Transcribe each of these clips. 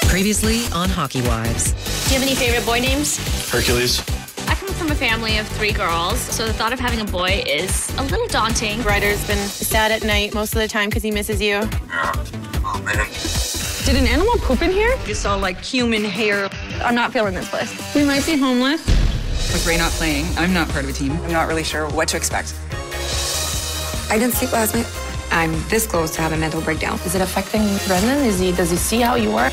Previously on Hockey Wives. Do you have any favorite boy names? Hercules. I come from a family of 3 girls, so the thought of having a boy is a little daunting. Ryder's been sad at night most of the time because he misses you. Yeah. Oh, man. Did an animal poop in here? You saw like human hair. I'm not feeling this place. We might be homeless. With Ray not playing, I'm not part of a team. I'm not really sure what to expect. I didn't sleep last night. I'm this close to having a mental breakdown. Is it affecting Brendan? Does he see how you are?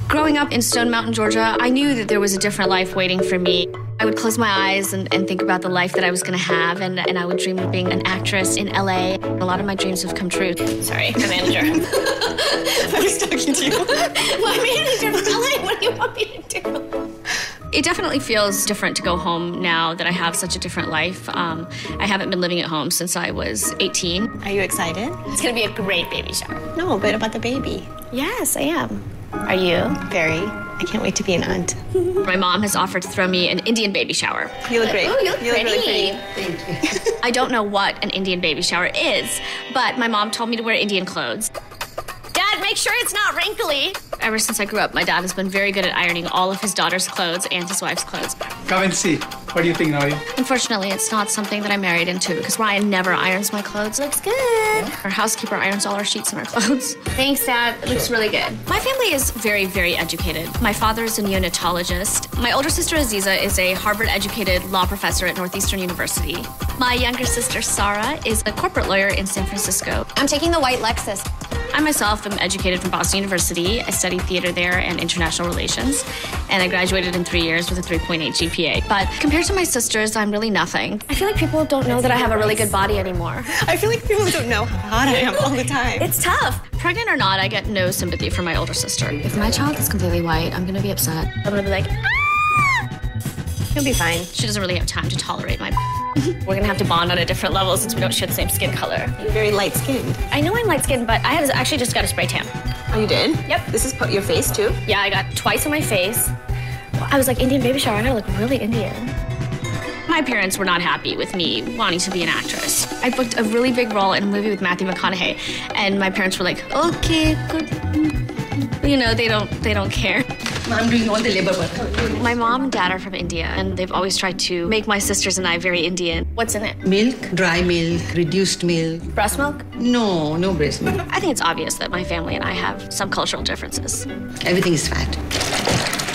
Growing up in Stone Mountain, Georgia, I knew that there was a different life waiting for me. I would close my eyes and think about the life that I was going to have, and I would dream of being an actress in LA. A lot of my dreams have come true. Sorry, my manager. I was talking to you. My manager from LA, what do you want me to do? It definitely feels different to go home now that I have such a different life. I haven't been living at home since I was 18. Are you excited? It's going to be a great baby shower. No, but about the baby. Yes, I am. Are you? Very. I can't wait to be an aunt. My mom has offered to throw me an Indian baby shower. You look great. Oh, you look pretty. really pretty. Thank you. I don't know what an Indian baby shower is, but my mom told me to wear Indian clothes. Dad, make sure it's not wrinkly. Ever since I grew up, my dad has been very good at ironing all of his daughter's clothes and his wife's clothes. Come and see. What do you think, Noureen? Unfortunately, it's not something that I married into because Ryan never irons my clothes. Looks good. Our housekeeper irons all our sheets and our clothes. Thanks, Dad. It looks really good. My family is very, very educated. My father is a neonatologist. My older sister, Aziza, is a Harvard-educated law professor at Northeastern University. My younger sister, Sarah, is a corporate lawyer in San Francisco. I'm taking the white Lexus. I myself am educated from Boston University. I studied theater there and international relations, and I graduated in 3 years with a 3.8 GPA. But compared to my sisters, I'm really nothing. I feel like people don't know that I have a really good body anymore. I feel like people don't know how hot I am all the time. It's tough. Pregnant or not, I get no sympathy from my older sister. If my child is completely white, I'm gonna be upset. I'm gonna be like, ah! You'll be fine. She doesn't really have time to tolerate my We're gonna have to bond on a different level since we don't share the same skin color. You're very light-skinned. I know I'm light-skinned, but I actually just got a spray tan. Oh, you did? Yep. This is your face, too? Yeah, I got twice on my face. I was like, Indian baby shower, I gotta look really Indian. My parents were not happy with me wanting to be an actress. I booked a really big role in a movie with Matthew McConaughey, and my parents were like, okay, good. You know, they don't care. I'm doing all the labor work. My mom and dad are from India, and they've always tried to make my sisters and I very Indian. What's in it? Milk, dry milk, reduced milk. Breast milk? No breast milk. I think it's obvious that my family and I have some cultural differences. Everything is fat.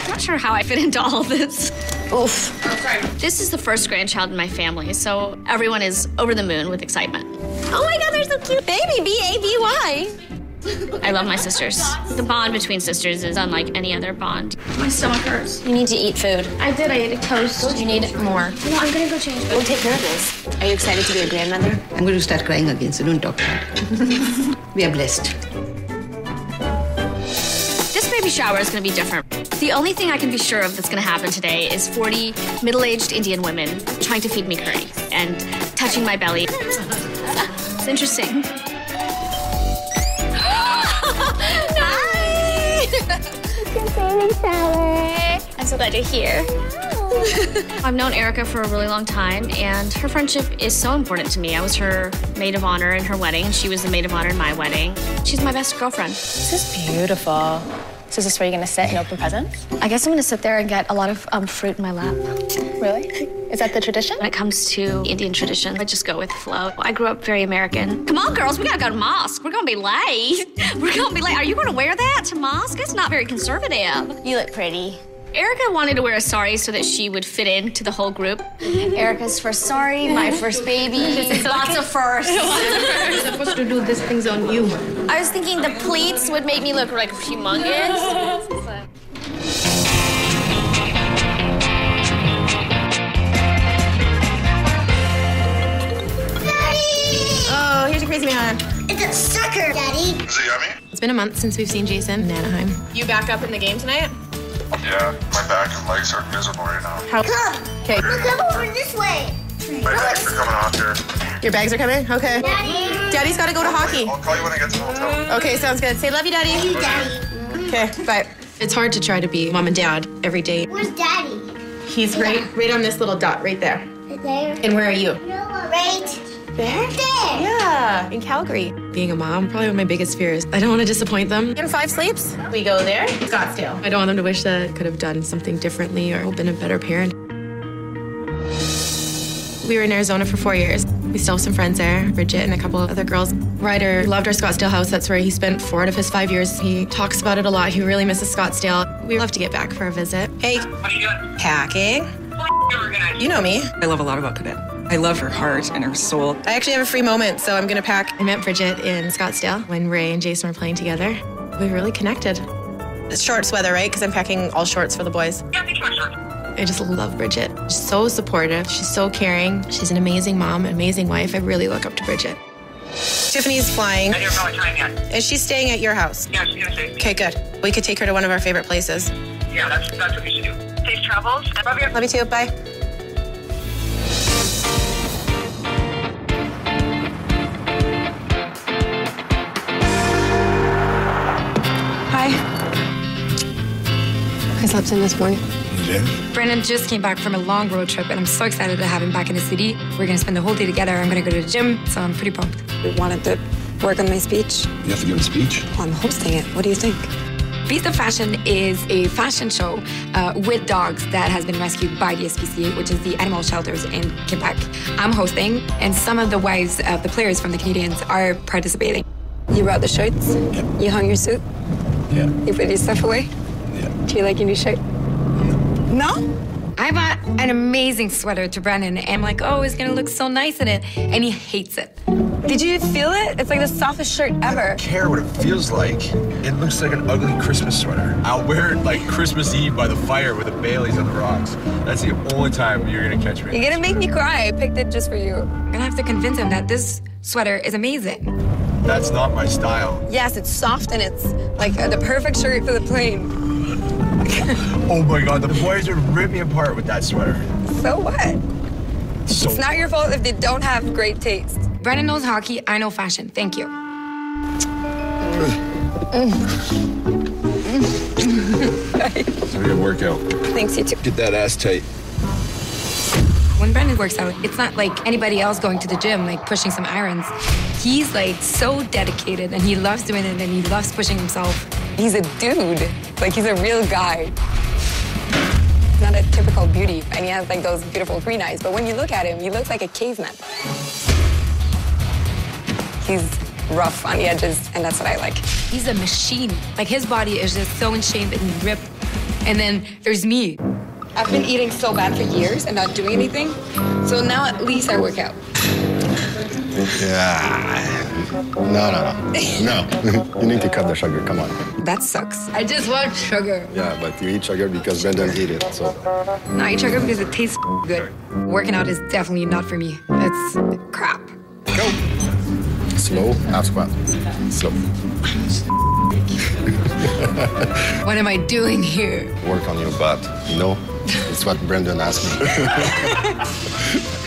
I'm not sure how I fit into all of this. Oof. Oh, sorry. This is the first grandchild in my family, so everyone is over the moon with excitement. Oh my God, they're so cute. Baby, B-A-B-Y. I love my sisters. The bond between sisters is unlike any other bond. My stomach hurts. You need to eat food. I ate a toast. You need more. No, I'm gonna go change. We'll take care of this. Are you excited to be a grandmother? I'm going to start crying again, so don't talk about it. We are blessed. This baby shower is gonna be different. The only thing I can be sure of that's gonna happen today is 40 middle-aged Indian women trying to feed me curry and touching my belly. It's interesting. I'm so glad you're here. I've known Erica for a really long time, and her friendship is so important to me. I was her maid of honor in her wedding. She was the maid of honor in my wedding. She's my best girlfriend. This is beautiful. So is this where you're gonna sit and open presents? I guess I'm gonna sit there and get a lot of fruit in my lap. Really? Is that the tradition? When it comes to Indian tradition, I just go with the flow. I grew up very American. Come on, girls, we gotta go to mosque. We're gonna be late. We're gonna be late. Are you gonna wear that to mosque? It's not very conservative. You look pretty. Erica wanted to wear a sari so that she would fit into the whole group. Erica's first sari, my first baby. Lots of firsts. You're supposed to do these things on you. I was thinking the pleats would make me look like humongous. Oh, here's your crazy man. It's a sucker, Daddy. Is it yummy? It's been a month since we've seen Jason in Anaheim. You back up in the game tonight? Yeah, my back and legs are miserable right now. How? Come. Okay. Come over this way. My bags are coming off here. Your bags are coming? Okay. Daddy. Daddy's got to go to hockey. I'll call you when I get to the hotel. Okay, sounds good. Say love you, Daddy. Love you, Daddy. Okay, bye. It's hard to try to be mom and dad every day. Where's Daddy? He's right on this little dot right there. Right there. And where are you? Right There? Yeah, in Calgary. Being a mom, probably one of my biggest fears. I don't want to disappoint them. In 5 sleeps, we go there, Scottsdale. I don't want them to wish that I could have done something differently or been a better parent. We were in Arizona for 4 years. We still have some friends there, Bridget and a couple of other girls. Ryder loved our Scottsdale house. That's where he spent 4 out of his 5 years. He talks about it a lot. He really misses Scottsdale. We'd love to get back for a visit. Hey, What are you doing? packing. You know me. I love a lot about Cadet. I love her heart and her soul. I actually have a free moment, so I'm gonna pack. I met Bridget in Scottsdale when Ray and Jason were playing together. We really connected. It's shorts weather, right? Because I'm packing all shorts for the boys. Yeah, take my shirt. I just love Bridget. She's so supportive. She's so caring. She's an amazing mom, amazing wife. I really look up to Bridget. Tiffany's flying. I didn't know what time yet. Is she staying at your house? Yeah, she's gonna say. Okay, good. We could take her to one of our favorite places. Yeah, that's what we should do. Safe travels. Love you. Love you too. Bye. Hi. I slept in this morning. Brendan just came back from a long road trip, and I'm so excited to have him back in the city. We're going to spend the whole day together. I'm going to go to the gym, so I'm pretty pumped. We wanted to work on my speech. You have to give a speech? Well, I'm hosting it. What do you think? Beast of Fashion is a fashion show with dogs that has been rescued by the SPCA, which is the animal shelters in Quebec. I'm hosting, and some of the wives of the players from the Canadians are participating. You brought the shirts? Yep. You hung your suit? Yeah. You put your stuff away? Yeah. Do you like your new shirt? No? I bought an amazing sweater to Brendan, and I'm like, oh, it's gonna look so nice in it, and he hates it. Did you feel it? It's like the softest shirt ever. I don't care what it feels like. It looks like an ugly Christmas sweater. I'll wear it like Christmas Eve by the fire with the Baileys on the rocks. That's the only time you're gonna catch me. You're gonna make me cry. I picked it just for you. I'm gonna have to convince him that this sweater is amazing. That's not my style. Yes, it's soft and it's like the perfect shirt for the plane. Oh my God, the boys would rip me apart with that sweater. So what? So It's not your fault if they don't have great taste. Brendan knows hockey, I know fashion. Thank you. It's a good workout. Thanks, you too. Get that ass tight. When Brendan works out, it's not like anybody else going to the gym, like pushing some irons. He's like so dedicated, and he loves doing it, and he loves pushing himself. He's a dude. Like, he's a real guy. Not a typical beauty, and he has like those beautiful green eyes, but when you look at him, he looks like a caveman. He's rough on the edges, and that's what I like. He's a machine. Like, his body is just so in shape and ripped. And then there's me. I've been eating so bad for years and not doing anything, so now at least I work out. Yeah. No. You need to cut the sugar. Come on. That sucks. I just want sugar. Yeah, but you eat sugar because Brendan eat it, so. No, I eat sugar because it tastes good. Working out is definitely not for me. It's crap. Go. Slow, half squat. Slow. What am I doing here? Work on your butt, you know? It's what Brendan asked me.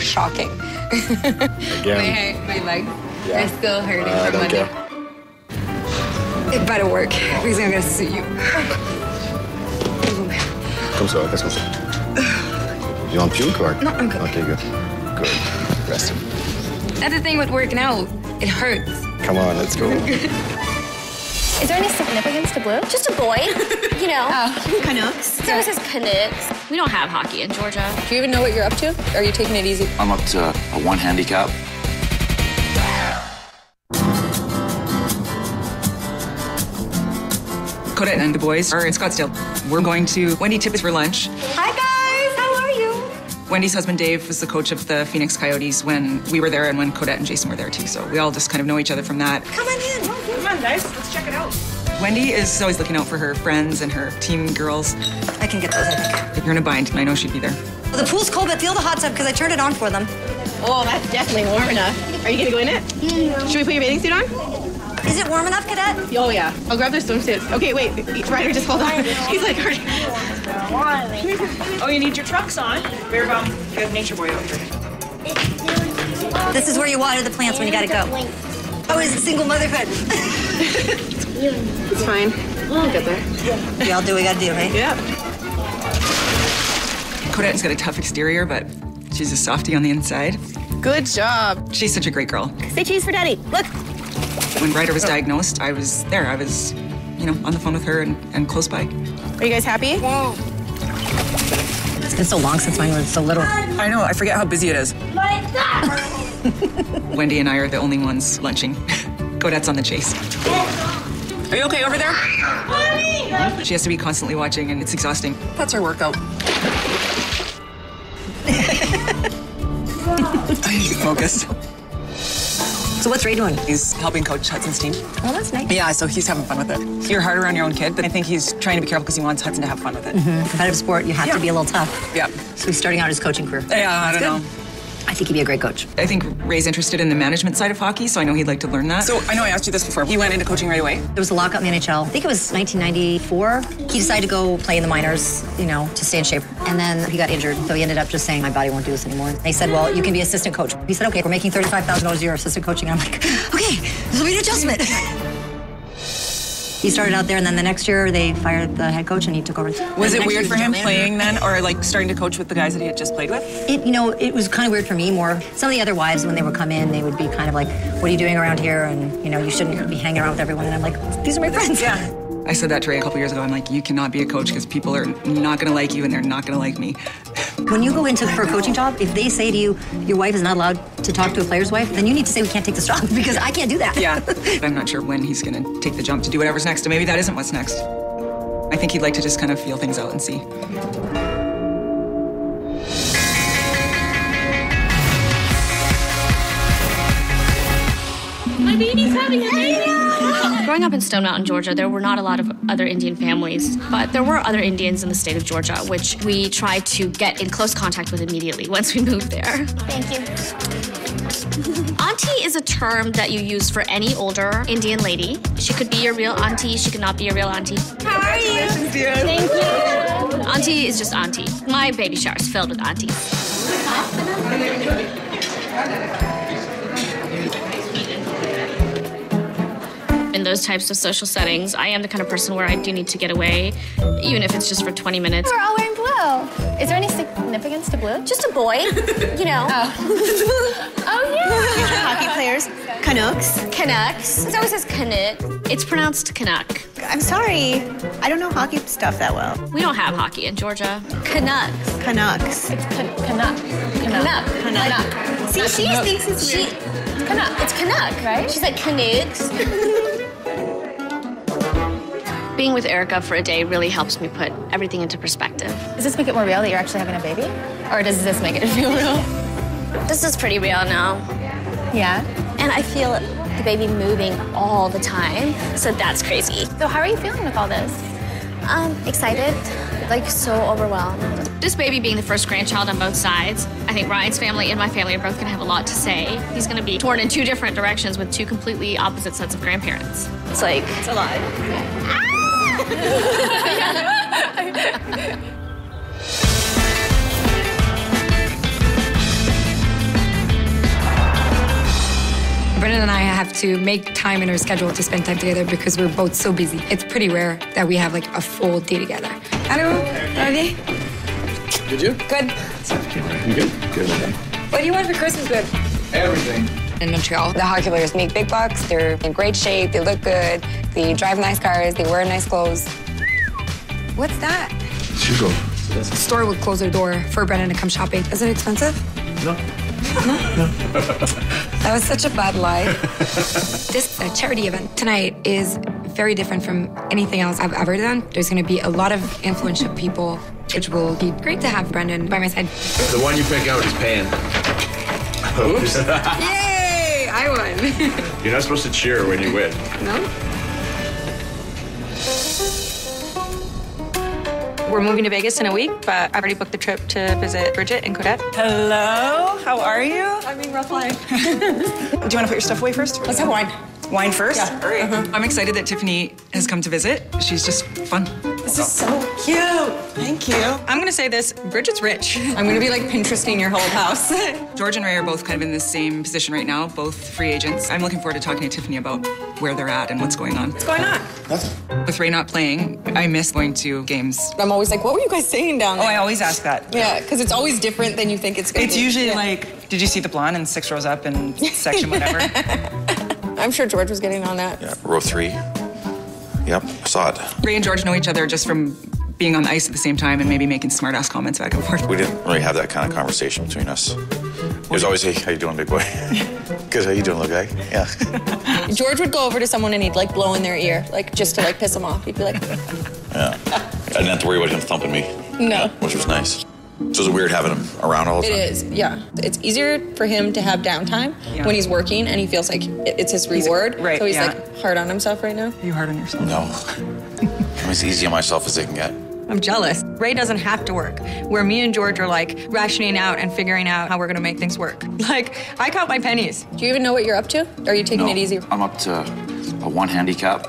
Shocking. Again. My legs Yeah. are still hurting I from don't Monday. care. It better work, because I'm gonna sue you. Comme ça, reste comme ça. You want puke or? No, I'm good. Okay, good. Good. Rest. That's the thing with working out. It hurts. Come on, let's go. Is there any significance to blue? Just a boy, you know. Canucks. So this is Canucks. We don't have hockey in Georgia. Do you even know what you're up to? Or are you taking it easy? I'm up to a 1 handicap. Codette and the boys are in Scottsdale. We're going to Wendy Tippett's for lunch. Hi, guys. How are you? Wendy's husband Dave was the coach of the Phoenix Coyotes when we were there and when Codette and Jason were there too. So we all just kind of know each other from that. Come on in. Come on, guys. Let's check it out. Wendy is always looking out for her friends and her team girls. I can get those, I think. If you're in a bind, I know she'd be there. Well, the pool's cold, but feel the hot tub because I turned it on for them. Oh, that's definitely warm enough. Are you gonna go in it? Should we put your bathing suit on? Is it warm enough, Cadet? Oh, yeah. I'll grab their swimsuits. Okay, wait. Ryder, just hold on. He's like, Oh, you need your trucks on. Very well. You have Nature Boy over here. This is where you water the plants when you gotta go. Oh, is it single motherhood? it's fine. We'll get there. We all do what we gotta do, right? Yeah. Codette's got a tough exterior, but she's a softie on the inside. Good job. She's such a great girl. Say cheese for Daddy. Look. When Ryder was diagnosed, I was there. I was, on the phone with her and close by. Are you guys happy? Yeah. It's been so long since mine was so little. I know. I forget how busy it is. Wendy and I are the only ones lunching. Codette's on the chase. Are you okay over there? She has to be constantly watching, and it's exhausting. That's her workout. He's focused. So what's Ray doing? He's helping coach Hudson's team. Oh, that's nice. Yeah, so he's having fun with it. You're hard around your own kid, but I think he's trying to be careful because he wants Hudson to have fun with it. Competitive sport, you have to be a little tough. Yeah. So he's starting out his coaching career. Yeah, I don't know. I think he'd be a great coach. I think Ray's interested in the management side of hockey, so I know he'd like to learn that. So I know I asked you this before. You went into coaching right away? There was a lockout in the NHL. I think it was 1994. He decided to go play in the minors, to stay in shape. And then he got injured, so he ended up just saying, my body won't do this anymore. They said, well, you can be assistant coach. He said, okay, we're making $35,000 a year assistant coaching. And I'm like, okay, this will be an adjustment. He started out there, and then the next year they fired the head coach, and he took over. Was it weird for him playing then, or starting to coach with the guys that he had just played with? It was kind of weird for me more. Some of the other wives, when they would come in, they would be kind of like, what are you doing around here? And, you shouldn't be hanging around with everyone. And I'm like, these are my friends. Yeah. I said that to Ray a couple years ago. I'm like, you cannot be a coach because people are not going to like you, and they're not going to like me. When you go for a coaching job, if they say to you, your wife is not allowed to talk to a player's wife, then you need to say we can't take this job because I can't do that. Yeah. I'm not sure when he's going to take the jump to do whatever's next, and maybe that isn't what's next. I think he'd like to just kind of feel things out and see. My baby's having a baby. Growing up in Stone Mountain, Georgia, there were not a lot of other Indian families, but there were other Indians in the state of Georgia, which we tried to get in close contact with immediately once we moved there. Thank you. Auntie is a term that you use for any older Indian lady. She could be your real auntie, she could not be your real auntie. How are you? Thank you. Auntie is just auntie. My baby shower is filled with aunties. In those types of social settings, I am the kind of person where I do need to get away, even if it's just for 20 minutes. We're all wearing blue. Is there any significance to blue? Just a boy, Oh, oh yeah. Future hockey players. Canucks. Canucks. It always says Canuck. It's pronounced Canuck. I'm sorry. I don't know hockey stuff that well. We don't have hockey in Georgia. Canucks. Canucks. It's Canuck. Canuck. Canuck. See, she thinks it's weird. Canuck. It's Canuck, right? She's like Canucks. Being with Erica for a day really helps me put everything into perspective. Does this make it more real that you're actually having a baby? Or does this make it feel real? This is pretty real now. Yeah? And I feel the baby moving all the time, so that's crazy. So how are you feeling with all this? Excited, so overwhelmed. This baby being the first grandchild on both sides, I think Ryan's family and my family are both gonna have a lot to say. He's gonna be torn in two different directions with two completely opposite sets of grandparents. It's a lot. Brendan and I have to make time in our schedule to spend time together because we're both so busy. It's pretty rare that we have a full day together. Hello, Ready? Did you? Good. You good? Good. What do you want for Christmas, good? Everything. In Montreal, The hockey players make big bucks, they're in great shape, they look good, they drive nice cars, they wear nice clothes. what's that? Hugo. The store would close their door for Brendan to come shopping. Is it expensive? No. No? That was such a bad lie. This charity event tonight is very different from anything else I've ever done. There's going to be a lot of influential people, which will be great to have Brendan by my side. The one you pick out is Pan. Oops. Yay! I won. You're not supposed to cheer when you win. No? We're moving to Vegas in a week, but I've already booked the trip to visit Bridget and Codette. Hello, how are you? I'm being rough line. Do you want to put your stuff away first? Let's have wine. Wine first? Yeah. All right. I'm excited that Tiffany has come to visit. She's just fun. This is so cute. Thank you. I'm gonna say this, Bridget's rich. I'm gonna be like Pinteresting your whole house. George and Ray are both kind of in the same position right now, both free agents. I'm looking forward to talking to Tiffany about where they're at and what's going on. What's going on? Nothing. With Ray not playing, I miss going to games. I'm always like, what were you guys saying down there? Oh, I always ask that. Yeah, because it's always different than you think it's gonna be. It's usually like, did you see the blonde in 6 rows up in section whatever? I'm sure George was getting on that. Yeah, row 3. Yep, I saw it. Ray and George know each other just from being on the ice at the same time and maybe making smart-ass comments back and forth. We didn't really have that kind of conversation between us. It was always, hey, how you doing, big boy? Good, how you doing, little guy? Yeah. George would go over to someone and he'd like blow in their ear, like just to like piss them off. He'd be like, Yeah. I didn't have to worry about him thumping me. no. Which was nice. So is it weird having him around all the It time? is, yeah. It's easier for him to have downtime when he's working and he feels like it's his reward. Right, so he's yeah. like hard on himself right now. Are you hard on yourself? No. I'm as easy on myself as they can get. I'm jealous. Ray doesn't have to work, where me and George are like rationing out and figuring out how we're gonna make things work. Like, I count my pennies. Do you even know what you're up to? Or are you taking it easy? I'm up to a 1 handicap.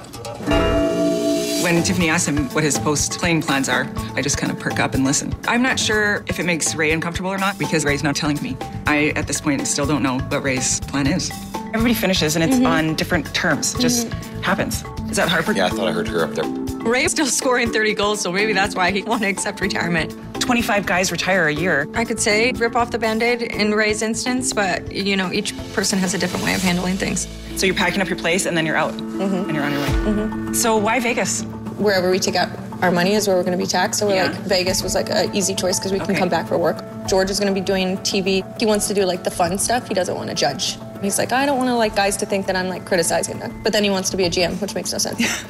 When Tiffany asked him what his post-playing plans are, I just kind of perk up and listen. I'm not sure if it makes Ray uncomfortable or not because Ray's not telling me. I, at this point, still don't know what Ray's plan is. Everybody finishes and it's on different terms. It just happens. Is that hard for you? Yeah, I thought I heard her up there. Ray's still scoring 30 goals, so maybe that's why he won't accept retirement. 25 guys retire a year. I could say rip off the Band-Aid in Ray's instance, but you know, each person has a different way of handling things. So you're packing up your place and then you're out and you're on your way. So why Vegas? Wherever we take out our money is where we're going to be taxed. So we're like, Vegas was like an easy choice because we can come back for work. George is going to be doing TV. He wants to do like the fun stuff. He doesn't want to judge. He's like, I don't want to like guys to think that I'm like criticizing them. But then he wants to be a GM, which makes no sense.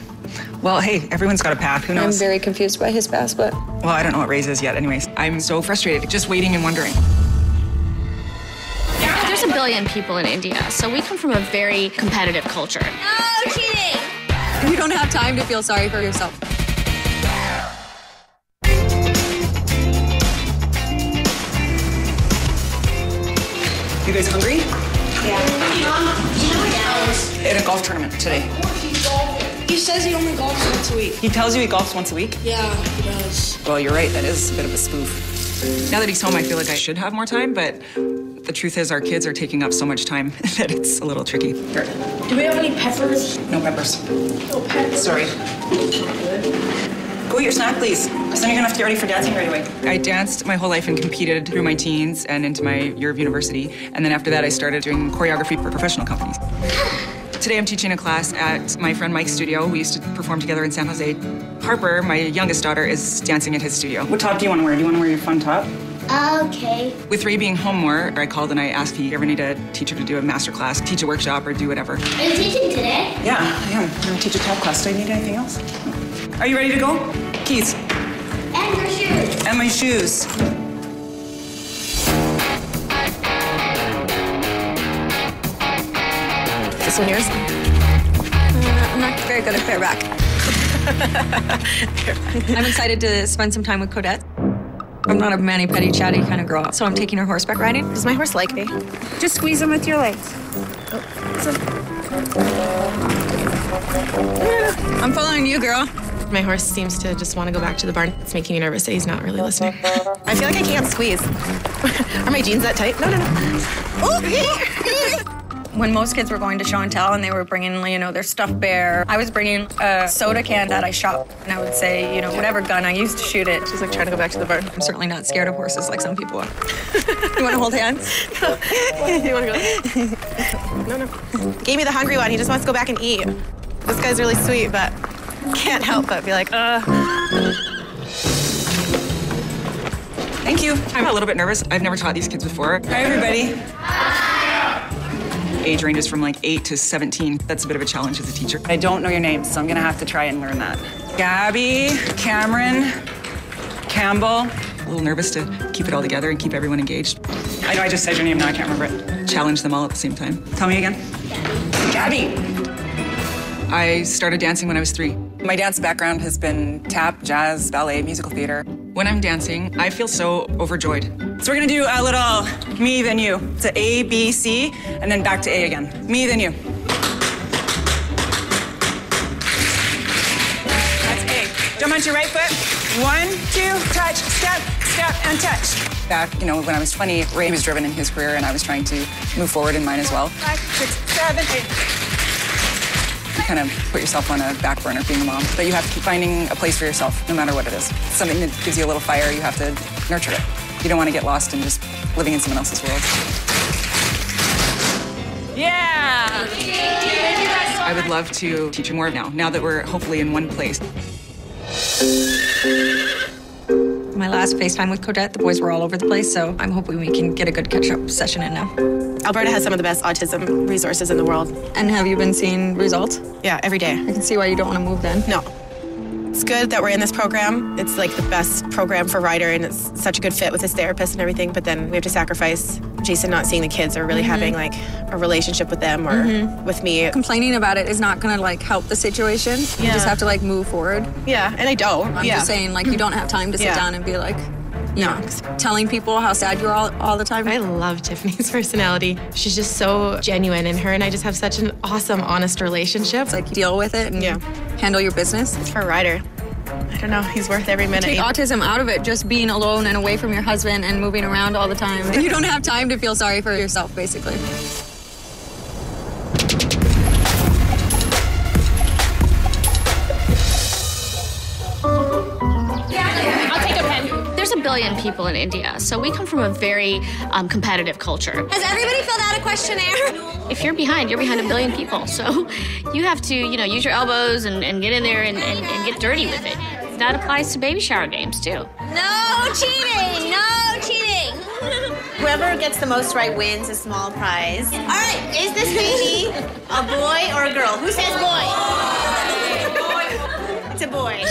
Well, hey, everyone's got a path. Who knows? I'm very confused by his past, but... Well, I don't know what Ray's is yet anyways. I'm so frustrated, just waiting and wondering. There's a billion people in India, so we come from a very competitive culture. No cheating! You don't have time to feel sorry for yourself. You guys hungry? Yeah. At a golf tournament today. He says he only golfs once a week. He tells you he golfs once a week? Yeah, he does. Well, you're right. That is a bit of a spoof. Now that he's home, I feel like I should have more time, but the truth is our kids are taking up so much time that it's a little tricky. Here. Do we have any peppers? No peppers. No peppers. Sorry. Go eat your snack, please. Because then you're gonna have to get ready for dancing right away. I danced my whole life and competed through my teens and into my year of university. And then after that, I started doing choreography for professional companies. Today, I'm teaching a class at my friend Mike's studio. We used to perform together in San Jose. Harper, my youngest daughter, is dancing at his studio. What top do you want to wear? Do you want to wear your fun top? Okay. With Ray being home more, I called and I asked if you ever need a teacher to do a master class, teach a workshop, or do whatever. Are you teaching today? Yeah, I am. I'm gonna teach a top class. Do I need anything else? Are you ready to go? Keys. And your shoes. And my shoes. This one yours? I'm not very good at bareback. I'm excited to spend some time with Codette. I'm not a mani-pedi chatty kind of girl, so I'm taking her horseback riding. Does my horse like me? Just squeeze them with your legs. I'm following you, girl. My horse seems to just want to go back to the barn. It's making me nervous that he's not really listening. I feel like I can't squeeze. Are my jeans that tight? No. When most kids were going to show and tell and they were bringing, you know, their stuffed bear, I was bringing a soda can that I shot. And I would say, you know, whatever gun I used to shoot it. She's like trying to go back to the barn. I'm certainly not scared of horses like some people are. You want to hold hands? You want to go? No. Gave me the hungry one. He just wants to go back and eat. This guy's really sweet, but can't help but be like, Thank you. I'm a little bit nervous. I've never taught these kids before. Hi, everybody. Age ranges from like 8 to 17. That's a bit of a challenge as a teacher. I don't know your names, so I'm gonna have to try and learn that. Gabby, Cameron, Campbell. A little nervous to keep it all together and keep everyone engaged. I know I just said your name, now I can't remember it. Challenge them all at the same time. Tell me again. Gabby. I started dancing when I was 3. My dance background has been tap, jazz, ballet, musical theater. When I'm dancing, I feel so overjoyed. So we're gonna do a little me, then you. It's a A, B, C, and then back to A again. Me, then you. That's A. Jump onto your right foot. 1, 2, touch, step, and touch. Back, when I was 20, Ray was driven in his career, and I was trying to move forward in mine as well. 5, 6, 7, 8. You kind of put yourself on a back burner being a mom, but you have to keep finding a place for yourself, no matter what it is. Something that gives you a little fire, you have to nurture it. You don't want to get lost in just living in someone else's world. Yeah! I would love to teach you more now that we're hopefully in one place. My last FaceTime with Codette, the boys were all over the place, so I'm hoping we can get a good catch-up session in now. Alberta has some of the best autism resources in the world. And have you been seeing results? Yeah, every day. I can see why you don't want to move then. No. It's good that we're in this program. It's like the best program for Ryder, and it's such a good fit with his therapist and everything, but then we have to sacrifice Jason not seeing the kids or really having like a relationship with them or with me. Complaining about it is not going to help the situation. You just have to move forward. Yeah, and I don't. I'm just saying you don't have time to sit down and be telling people how sad you are all the time. I love Tiffany's personality. She's just so genuine, and her and I just have such an awesome, honest relationship. It's deal with it and handle your business. For Ryder, I don't know, he's worth every minute. Take autism out of it, just being alone and away from your husband and moving around all the time. And you don't have time to feel sorry for yourself, basically. There's a billion people in India, so we come from a very competitive culture. Has everybody filled out a questionnaire? If you're behind a billion people. So you have to, use your elbows and get in there and get dirty with it. That applies to baby shower games, too. No cheating! No cheating! Whoever gets the most right wins a small prize. All right, is this baby a boy or a girl? Who says boy? It's a boy.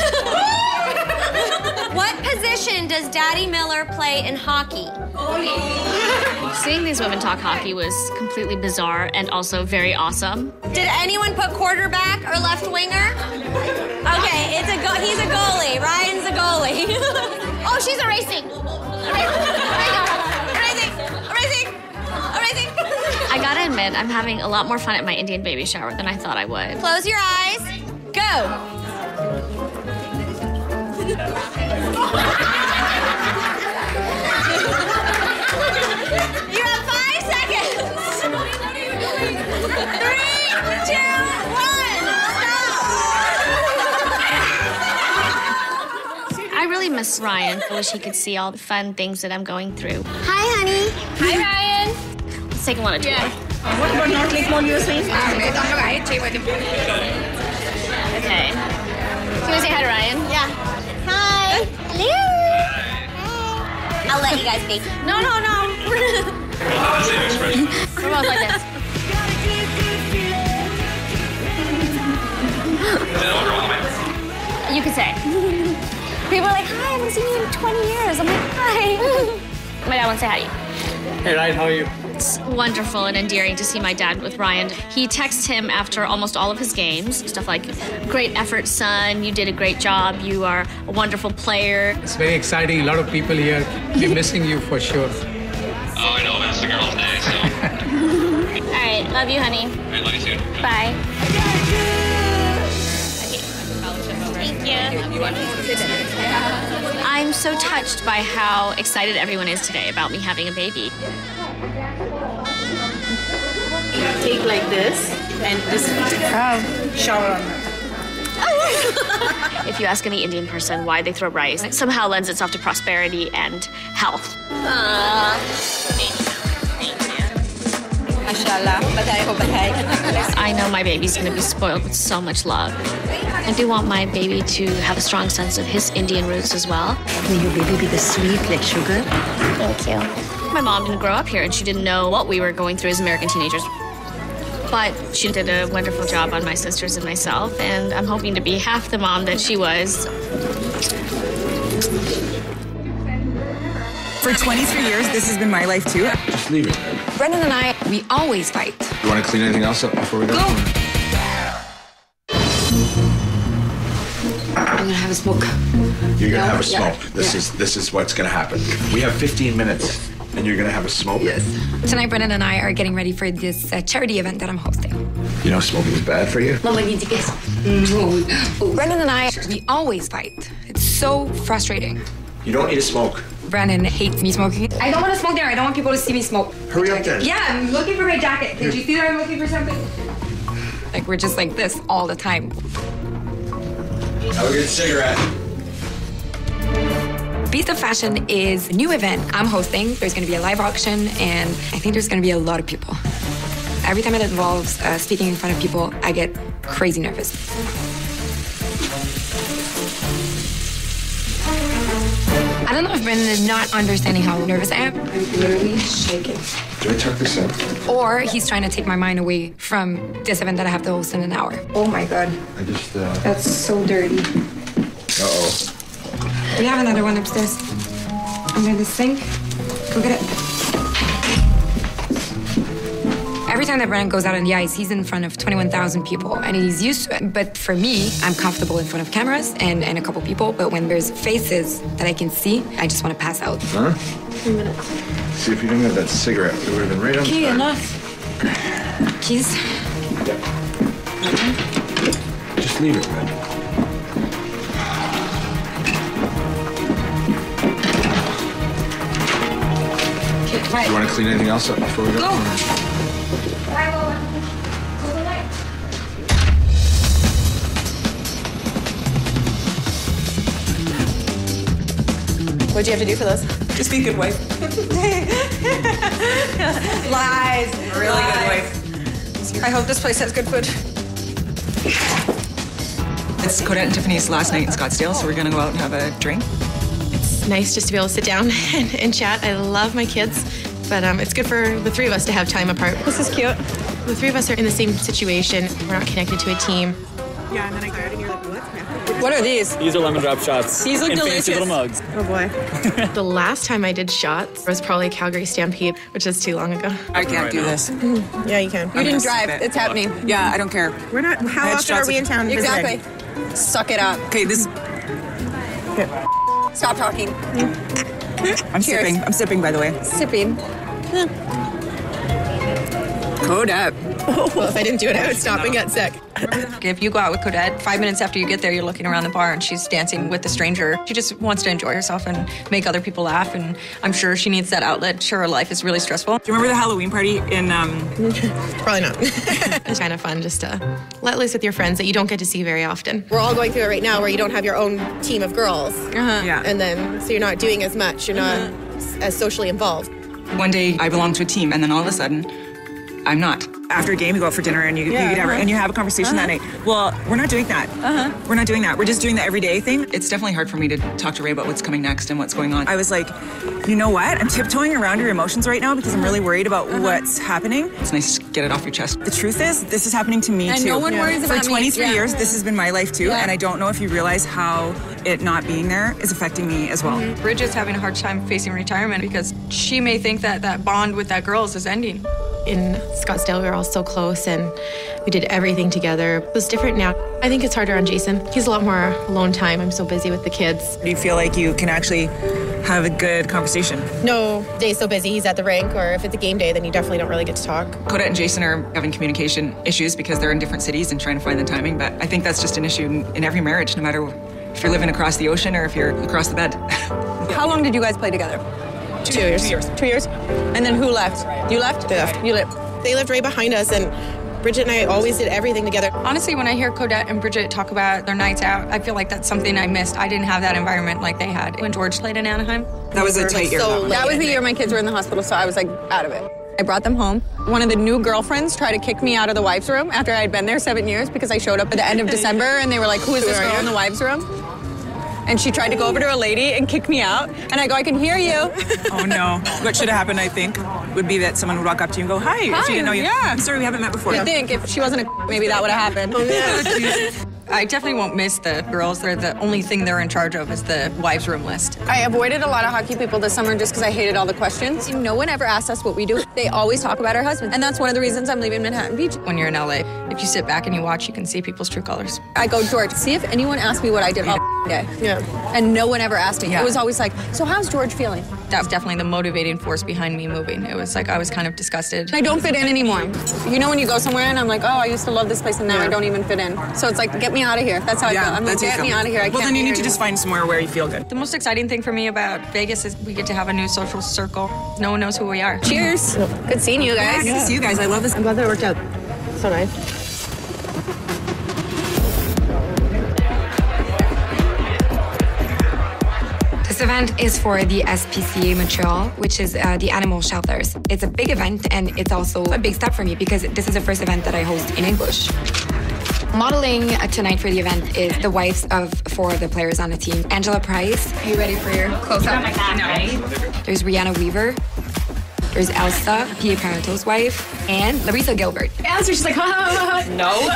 What position does Daddy Miller play in hockey? Seeing these women talk hockey was completely bizarre and also very awesome. Did anyone put quarterback or left winger? Okay, he's a goalie. Ryan's a goalie. Oh, she's erasing. Erasing. I gotta admit, I'm having a lot more fun at my Indian baby shower than I thought I would. Close your eyes. Go. You have 5 seconds. 3, 2, 1, stop. I really miss Ryan. I wish he could see all the fun things that I'm going through. Hi, honey. Hi, Ryan. Let's take him on a tour. What about not like more USA? Okay. Can we say hi to Ryan? Yeah. Hi. Hello. I'll let you guys be. No. We're both like this. You could say. People are like, hi, I haven't seen you in 20 years. I'm like, hi. My dad wants to say hi to you. Hey, Ryan, how are you? It's wonderful and endearing to see my dad with Ryan. He texts him after almost all of his games. Stuff like, great effort, son. You did a great job. You are a wonderful player. It's very exciting. A lot of people here. We're missing you for sure. Oh, I know. It's the girls' day, so. All right. Love you, honey. All right, love you soon. Bye. Thank you. I'm so touched by how excited everyone is today about me having a baby. Take like this and just shower on her. If you ask any Indian person why they throw rice, it somehow lends itself to prosperity and health. I know my baby's going to be spoiled with so much love. I do want my baby to have a strong sense of his Indian roots as well. May your baby be the sweet like sugar. Thank you. My mom didn't grow up here, and she didn't know what we were going through as American teenagers. But she did a wonderful job on my sisters and myself, and I'm hoping to be half the mom that she was. For 23 years, this has been my life, too. Just leave it. Brendan and I, we always fight. You want to clean anything else up before we go? I'm gonna have a smoke. You're gonna have a smoke. This is what's gonna happen. We have 15 minutes. And you're gonna have a smoke? Yes. Tonight, Brendan and I are getting ready for this charity event that I'm hosting. You know smoking is bad for you? Mama needs to get some. Brendan and I, we always fight. It's so frustrating. You don't need to smoke. Brandon hates me smoking. I don't want to smoke there. I don't want people to see me smoke. Hurry up then. Yeah, I'm looking for my jacket. Did you see that I'm looking for something? Like, we're just like this all the time. Have a good cigarette. Beast of Fashion is a new event I'm hosting. There's going to be a live auction, and I think there's going to be a lot of people. Every time it involves speaking in front of people, I get crazy nervous. I don't know if Brendan is not understanding how nervous I am. I'm literally shaking. Do I tuck this up? Or he's trying to take my mind away from this event that I have to host in an hour. Oh my God. I just, That's so dirty. Uh-oh. We have another one upstairs. Under the sink. Go get it. Every time that Brendan goes out on the ice, he's in front of 21,000 people, and he's used to it. But for me, I'm comfortable in front of cameras and a couple people, but when there's faces that I can see, I just want to pass out. Huh? 3 minutes. See, if you didn't have that cigarette, it would have been right on Okay, time. enough. Keys? Yep. Just leave it, man. Okay, right. You want to clean anything else up before we go? Go. What'd you have to do for this? Just be a good wife. Lies. Really good wife. I hope this place has good food. It's Codette and Tiffany's last night in Scottsdale, so we're gonna go out and have a drink. It's nice just to be able to sit down and chat. I love my kids, but it's good for the three of us to have time apart. This is cute. The three of us are in the same situation. We're not connected to a team. Yeah, and then I got in here like, what are these? These are lemon drop shots. These look in delicious. fancy little mugs. Oh boy. The last time I did shots was probably Calgary Stampede, which is too long ago. I can't do this. Yeah, you can. You didn't drive. It's happening. Yeah, I don't care. We're not. How often are we in town? Exactly. Suck it up. Okay, this. Stop talking. I'm sipping. I'm sipping, by the way. Sipping. Codette. Well, if I didn't do it, I would stop and get sick. If you go out with Codette, 5 minutes after you get there, you're looking around the bar and she's dancing with a stranger. She just wants to enjoy herself and make other people laugh, and I'm sure she needs that outlet. Sure, her life is really stressful. Do you remember the Halloween party in... Probably not. It's kind of fun just to let loose with your friends that you don't get to see very often. We're all going through it right now where you don't have your own team of girls. Yeah. And then, so you're not doing as much. You're not as socially involved. One day, I belong to a team, and then all of a sudden, I'm not. After a game, you go out for dinner and you have a conversation that night. Well, we're not doing that. We're not doing that. We're just doing the everyday thing. It's definitely hard for me to talk to Ray about what's coming next and what's going on. I was like, you know what? I'm tiptoeing around your emotions right now because I'm really worried about what's happening. It's nice to get it off your chest. The truth is, this is happening to me And too. no one worries about me. For 23 years, this has been my life too, Yeah. and I don't know if you realize how it not being there is affecting me as well. Bridget's having a hard time facing retirement because she may think that that bond with that girl is ending. In Scottsdale, we were all so close and we did everything together. It was different now. I think it's harder on Jason. He's a lot more alone time. I'm so busy with the kids. Do you feel like you can actually have a good conversation? No day's so busy, he's at the rink, or if it's a game day, then you definitely don't really get to talk. Codette and Jason are having communication issues because they're in different cities and trying to find the timing, but I think that's just an issue in every marriage, no matter if you're living across the ocean or if you're across the bed. How long did you guys play together? 2 years. 2 years. 2 years? And then who left? You left? They left. You left. They lived right behind us, and Bridget and I always did everything together. Honestly, when I hear Codette and Bridget talk about their nights out, I feel like that's something I missed. I didn't have that environment like they had when George played in Anaheim. That was a tight year. That was the year my kids were in the hospital, so I was like out of it. I brought them home. One of the new girlfriends tried to kick me out of the wives' room after I had been there 7 years because I showed up at the end of December, and they were like, who is this girl in the wives' room? And she tried to go over to a lady and kick me out. And I go, I can hear you. Oh, no. What should have happened, I think, would be that someone would walk up to you and go, hi. If she didn't know you. Yeah. I'm sorry, we haven't met before. I think if she wasn't maybe that would have happened. Oh, yeah. I definitely won't miss the girls. They're the only thing they're in charge of is the wives' room list. I avoided a lot of hockey people this summer just because I hated all the questions. No one ever asked us what we do. They always talk about our husband. And that's one of the reasons I'm leaving Manhattan Beach. When you're in LA, if you sit back and you watch, you can see people's true colors. I go, George, see if anyone asked me what I did all day. Yeah. And no one ever asked me. Yeah. It was always like, so how's George feeling? That was definitely the motivating force behind me moving. It was like I was kind of disgusted. I don't fit in anymore. You know when you go somewhere and I'm like, oh, I used to love this place and now I don't even fit in. So it's like, get me out of here. That's how I feel. I'm like, get me out of here. Well, then you need to just find somewhere where you feel good. The most exciting thing for me about Vegas is we get to have a new social circle. No one knows who we are. Cheers. Good seeing you guys. Yeah, good to see you guys. I love this. I'm glad that worked out. So nice. This event is for the SPCA Montreal, which is the animal shelters. It's a big event, and it's also a big step for me because this is the first event that I host in English. Modeling tonight for the event is the wives of 4 of the players on the team. Angela Price, are you ready for your close-up? There's Rihanna Weaver. There's Elsa, P.A. Parento's wife, and Larissa Gilbert. Elsa, she's like, no.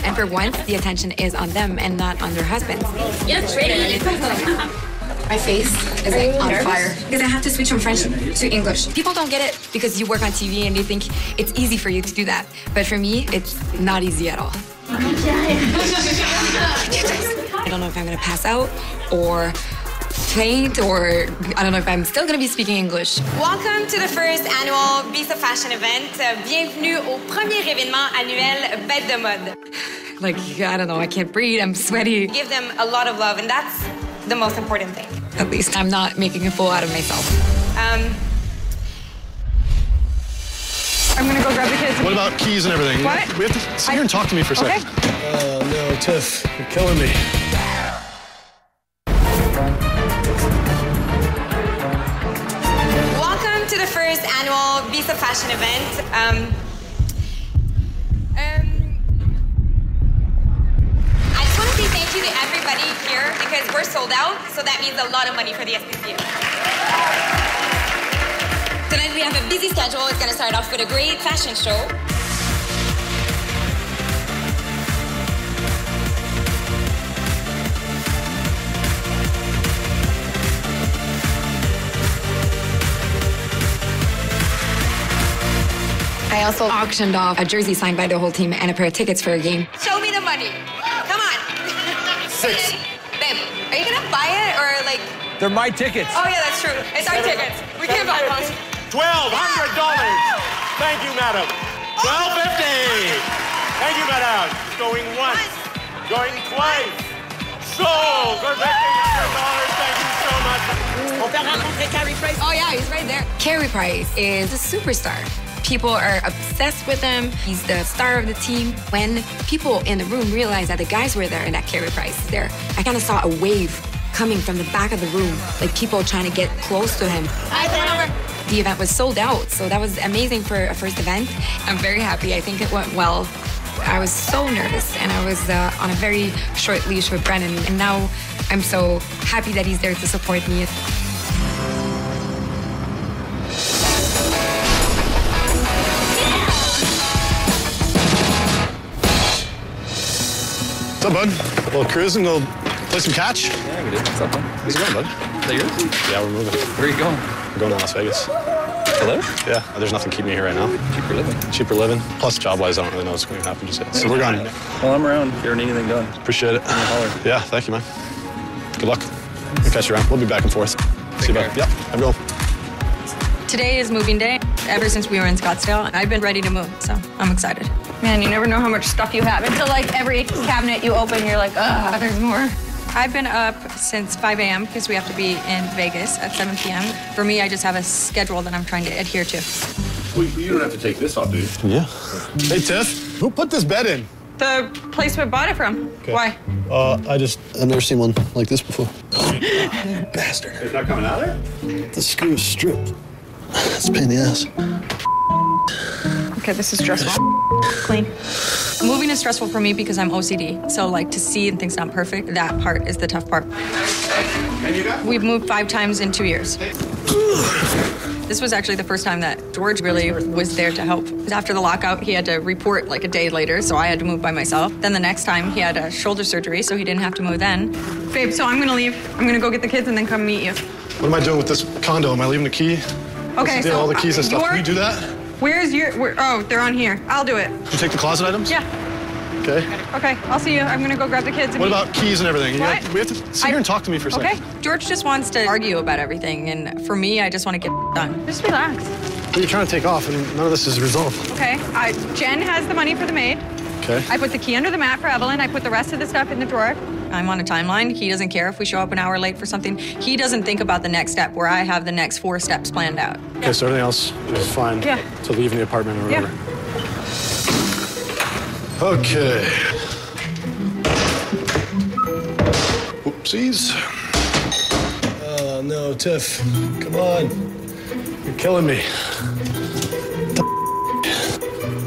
And for once, the attention is on them and not on their husbands. Yes, ready. My face is like on fire because I have to switch from French to English. People don't get it because you work on TV and they think it's easy for you to do that. But for me, it's not easy at all. I don't know if I'm gonna pass out or faint, or I don't know if I'm still gonna be speaking English. Welcome to the first annual Visa Fashion event. Bienvenue au premier événement annuel Bête de mode. Like, I don't know, I can't breathe, I'm sweaty. Give them a lot of love, and that's the most important thing. At least I'm not making a fool out of myself. I'm gonna go grab the kids. What about keys and everything? What? We have to sit here and talk to me for a second. Oh, no, Tiff, you're killing me. Welcome to the first annual Visa Fashion event. I just want to say thank you to everybody here because we're sold out, so that means a lot of money for the SPCA. Tonight we have a busy schedule. It's going to start off with a great fashion show. I also auctioned off a jersey signed by the whole team and a pair of tickets for a game. Show me the money. Come on. 6. Babe, are you going to buy it or like... They're my tickets. Oh, yeah, that's true. It's our tickets. We can't buy one. $1,200. Thank you, madam. $1,250. Thank you, madam. Going once. Going twice. Sold. For $1,500. Thank you so much. On peut rencontrer Carey Price. Oh, yeah, he's right there. Carey Price is a superstar. People are obsessed with him. He's the star of the team. When people in the room realized that the guys were there and that Carey Price is there, I kind of saw a wave coming from the back of the room, like people trying to get close to him. The event was sold out, so that was amazing for a first event. I'm very happy. I think it went well. I was so nervous, and I was on a very short leash with Brennan, and now I'm so happy that he's there to support me. What's up, bud? A little cruising, go play some catch? Yeah, we did. What's up, man? How's it going, bud? Is that yours? Yeah, we're moving. Where are you going? We're going to Las Vegas. To live? Yeah, there's nothing keeping me here right now. Cheaper living. Cheaper living. Plus, job-wise, I don't really know what's going to happen just yet. So we're going. Well, I'm around if you ever need anything done. Appreciate it. Yeah, thank you, man. Good luck. We'll catch you around. We'll be back and forth. See you, bud. Yep, I'm going. Today is moving day. Ever since we were in Scottsdale, I've been ready to move, so I'm excited. Man, you never know how much stuff you have until like every cabinet you open, you're like, there's more. I've been up since 5 a.m. because we have to be in Vegas at 7 p.m. For me, I just have a schedule that I'm trying to adhere to. Well, you don't have to take this off, do you? Yeah. Hey, Tiff, who put this bed in? The place we bought it from. Okay. Why? I've never seen one like this before. Bastard. It's not coming out of there? The screw is stripped. It's a pain in the ass. Okay, this is stressful. Clean. Moving is stressful for me because I'm OCD. So like to see things not perfect, that part is the tough part. We've moved 5 times in 2 years. This was actually the first time that George really was there to help. After the lockout, he had to report like a day later, so I had to move by myself. Then the next time, he had a shoulder surgery, so he didn't have to move then. Babe, so I'm gonna leave. I'm gonna go get the kids and then come meet you. What am I doing with this condo? Am I leaving the key? Okay, so all the keys and stuff. Can you do that? Where's your? Oh, they're on here. I'll do it. You take the closet items? Yeah. Okay. Okay, I'll see you. I'm gonna go grab the kids. What about keys and everything? What? We have to sit here and talk to me for a second. Okay. George just wants to argue about everything, and for me, I just want to get done. Just relax. But you're trying to take off, and none of this is resolved. Okay. Jen has the money for the maid. Okay. I put the key under the mat for Evelyn. I put the rest of the stuff in the drawer. I'm on a timeline. He doesn't care if we show up an hour late for something. He doesn't think about the next step, where I have the next 4 steps planned out. Okay, so everything else is fine to leave in the apartment or whatever. Okay. Oopsies. Oh, no, Tiff. Come on. You're killing me.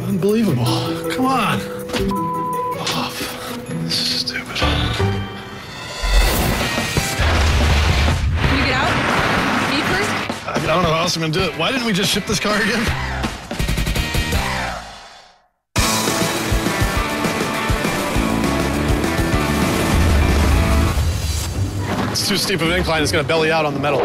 Unbelievable. Come on. Off. Stupid. Can you get out? Feet first? I don't know how else I'm going to do it. Why didn't we just ship this car again? It's too steep of an incline. It's going to belly out on the metal.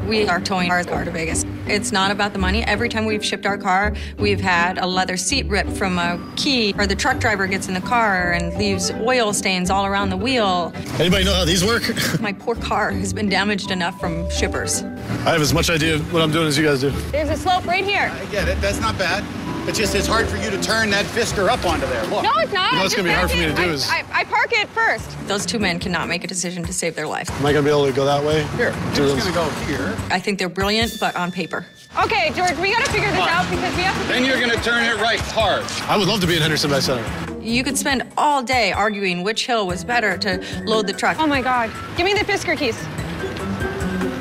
We are towing our car to Vegas. It's not about the money. Every time we've shipped our car, we've had a leather seat ripped from a key, or the truck driver gets in the car and leaves oil stains all around the wheel. Anybody know how these work? My poor car has been damaged enough from shippers. I have as much idea of what I'm doing as you guys do. There's a slope right here. I get it. That's not bad. It's just it's hard for you to turn that Fisker up onto there. Look. No, it's not. You know what's going to be hard for me to do is... I park it first. Those 2 men cannot make a decision to save their life. Am I going to be able to go that way? Here, I'm just going to go here. I think they're brilliant, but on paper. Okay, George, we got to figure this out because we have to... Then you're going to turn it right hard. I would love to be in Henderson by Center. You could spend all day arguing which hill was better to load the truck. Oh, my God. Give me the Fisker keys.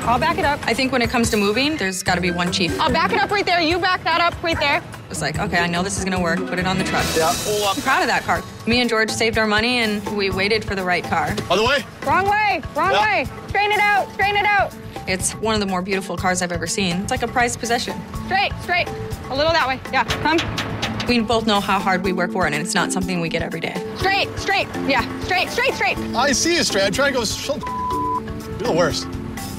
I'll back it up. I think when it comes to moving, there's got to be one chief. I'll back it up right there. You back that up right there. It's like, okay, I know this is going to work. Put it on the truck. Yeah, pull up. I'm proud of that car. Me and George saved our money, and we waited for the right car. Other way? Wrong way. Wrong way. Straighten it out. Straighten it out. It's one of the more beautiful cars I've ever seen. It's like a prized possession. Straight. Straight. A little that way. Yeah, come. We both know how hard we work for it, and it's not something we get every day. Straight. Straight. Yeah, straight. Straight. Straight. I see you straight. I'm trying to go... You're the worst.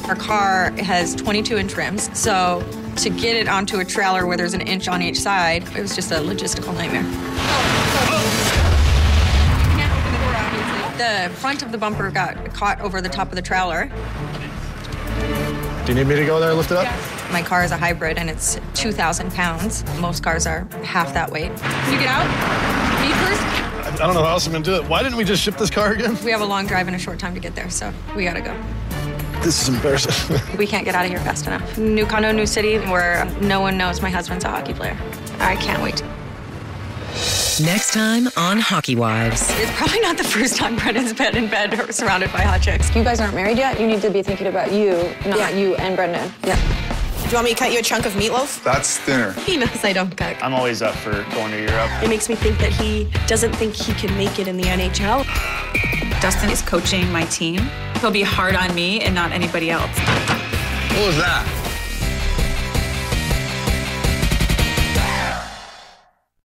Our car has 22-inch rims, so to get it onto a trailer where there's an inch on each side, it was just a logistical nightmare. You can't open the door, obviously. The front of the bumper got caught over the top of the trailer. Do you need me to go there and lift it up? Yeah. My car is a hybrid, and it's 2,000 pounds. Most cars are half that weight. Can you get out? Feet first? I don't know how else I'm going to do it. Why didn't we just ship this car again? We have a long drive and a short time to get there, so we got to go. This is embarrassing. We can't get out of here fast enough. New condo, new city, where no one knows my husband's a hockey player. I can't wait. Next time on Hockey Wives. It's probably not the first time Brendan's been in bed or surrounded by hot chicks. You guys aren't married yet. You need to be thinking about you, not you and Brendan. Yeah. Do you want me to cut you a chunk of meatloaf? That's thinner. He knows I don't cook. I'm always up for going to Europe. It makes me think that he doesn't think he can make it in the NHL. Dustin is coaching my team. He'll be hard on me and not anybody else. What was that?